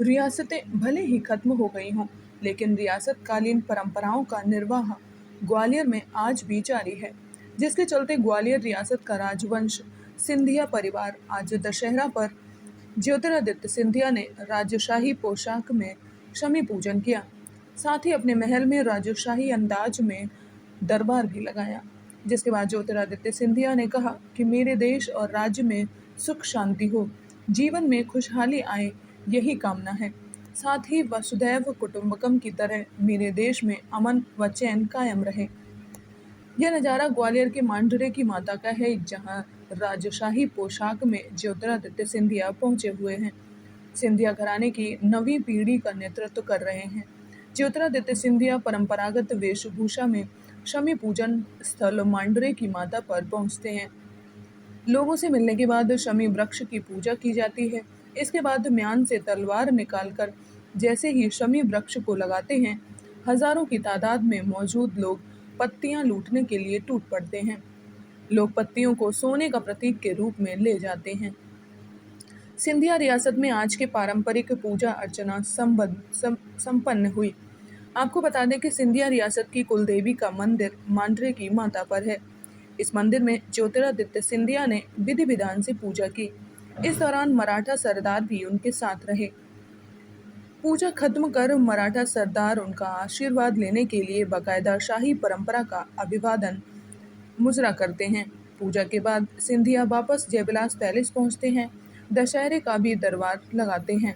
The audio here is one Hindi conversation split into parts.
रियासतें भले ही खत्म हो गई हों, लेकिन रियासतकालीन परंपराओं का निर्वाह ग्वालियर में आज भी जारी है, जिसके चलते ग्वालियर रियासत का राजवंश सिंधिया परिवार आज दशहरा पर ज्योतिरादित्य सिंधिया ने राजशाही पोशाक में शमी पूजन किया। साथ ही अपने महल में राजशाही अंदाज में दरबार भी लगाया, जिसके बाद ज्योतिरादित्य सिंधिया ने कहा कि मेरे देश और राज्य में सुख शांति हो, जीवन में खुशहाली आए, यही कामना है। साथ ही वसुधैव कुटुंबकम की तरह मेरे देश में अमन व चैन कायम रहे। यह नज़ारा ग्वालियर के मांडरे की माता का है, जहां राजशाही पोशाक में ज्योतिरादित्य सिंधिया पहुंचे हुए हैं। सिंधिया घराने की नवीं पीढ़ी का नेतृत्व कर रहे हैं। ज्योतिरादित्य सिंधिया परंपरागत वेशभूषा में शमी पूजन स्थल मांडरे की माता पर पहुंचते हैं। लोगों से मिलने के बाद शमी वृक्ष की पूजा की जाती है। इसके बाद म्यान से तलवार निकालकर जैसे ही शमी वृक्ष को लगाते हैं, हजारों की तादाद में मौजूद लोग पत्तियां लूटने के लिए टूट पड़ते हैं। लोग पत्तियों को सोने का प्रतीक के रूप में ले जाते हैं। सिंधिया रियासत में आज के पारंपरिक पूजा अर्चना संपन्न हुई। आपको बता दें कि सिंधिया रियासत की कुलदेवी का मंदिर मांडरे की माता पर है। इस मंदिर में ज्योतिरादित्य सिंधिया ने विधि विधान से पूजा की। इस दौरान मराठा सरदार भी उनके साथ रहे। पूजा खत्म कर मराठा सरदार उनका आशीर्वाद लेने के लिए बाकायदा शाही परंपरा का अभिवादन मुजरा करते हैं। पूजा के बाद सिंधिया वापस जयविलास पैलेस पहुंचते हैं। दशहरे का भी दरबार लगाते हैं।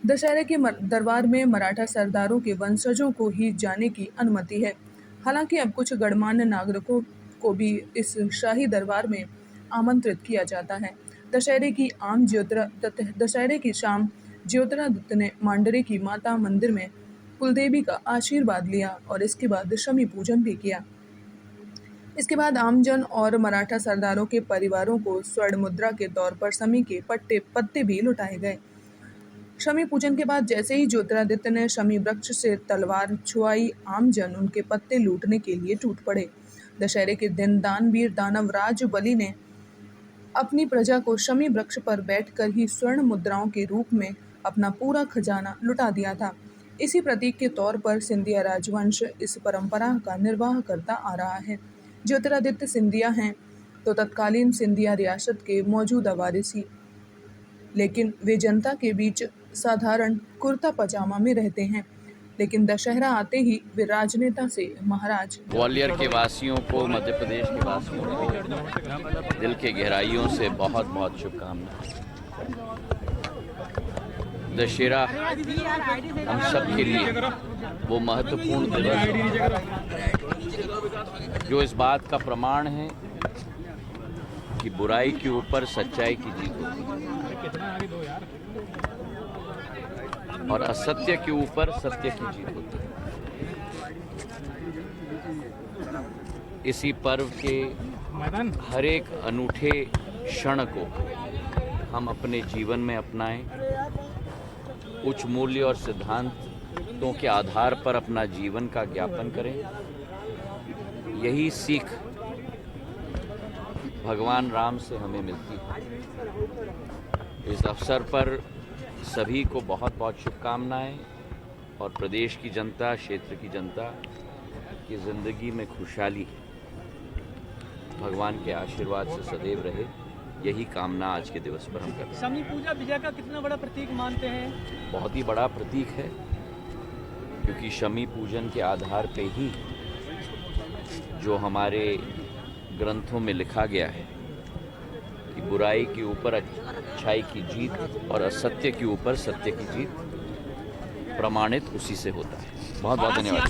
दशहरे के दरबार में मराठा सरदारों के वंशजों को ही जाने की अनुमति है। हालांकि अब कुछ गणमान्य नागरिकों को भी इस शाही दरबार में आमंत्रित किया जाता है। दशहरे की शाम ज्योतिरादित्य ने मांडरे की माता मंदिर में कुलदेवी का आशीर्वाद लिया और इसके बाद शमी पूजन भी किया। इसके बाद आमजन और मराठा सरदारों के परिवारों को स्वर्ण मुद्रा के तौर पर शमी के पत्ते भी लुटाए गए। शमी पूजन के बाद जैसे ही ज्योतिरादित्य ने शमी वृक्ष से तलवार छुआई, आमजन उनके पत्ते लूटने के लिए टूट पड़े। दशहरे के दिन दानवीर दानव राज बलि ने अपनी प्रजा को शमी वृक्ष पर बैठकर ही स्वर्ण मुद्राओं के रूप में अपना पूरा खजाना लुटा दिया था। इसी प्रतीक के तौर पर सिंधिया राजवंश इस परंपरा का निर्वाह करता आ रहा है। ज्योतिरादित्य सिंधिया हैं तो तत्कालीन सिंधिया रियासत के मौजूदा वारिसी, लेकिन वे जनता के बीच साधारण कुर्ता पजामा में रहते हैं। लेकिन दशहरा आते ही वे राजनेता से महाराज। ग्वालियर के वासियों को, मध्य प्रदेश के वासियों को दिल के गहराइयों से बहुत बहुत शुभकामनाएं। दशहरा हम सब के लिए वो महत्वपूर्ण दिवस जो इस बात का प्रमाण है कि बुराई के ऊपर सच्चाई की जीत होती है और असत्य के ऊपर सत्य की जीत होती है। इसी पर्व के हर एक अनूठे क्षण को हम अपने जीवन में अपनाएं, उच्च मूल्य और सिद्धांतों के आधार पर अपना जीवन का ज्ञापन करें। यही सीख भगवान राम से हमें मिलती है। इस अवसर पर सभी को बहुत बहुत शुभकामनाएं और प्रदेश की जनता, क्षेत्र की जनता की ज़िंदगी में खुशहाली भगवान के आशीर्वाद से सदैव रहे, यही कामना आज के दिवस पर हम करते हैं। शमी पूजा विजय का कितना बड़ा प्रतीक मानते हैं? बहुत ही बड़ा प्रतीक है, क्योंकि शमी पूजन के आधार पे ही जो हमारे ग्रंथों में लिखा गया है कि बुराई के ऊपर अच्छाई की जीत और असत्य के ऊपर सत्य की जीत प्रमाणित उसी से होता है। बहुत बहुत धन्यवाद।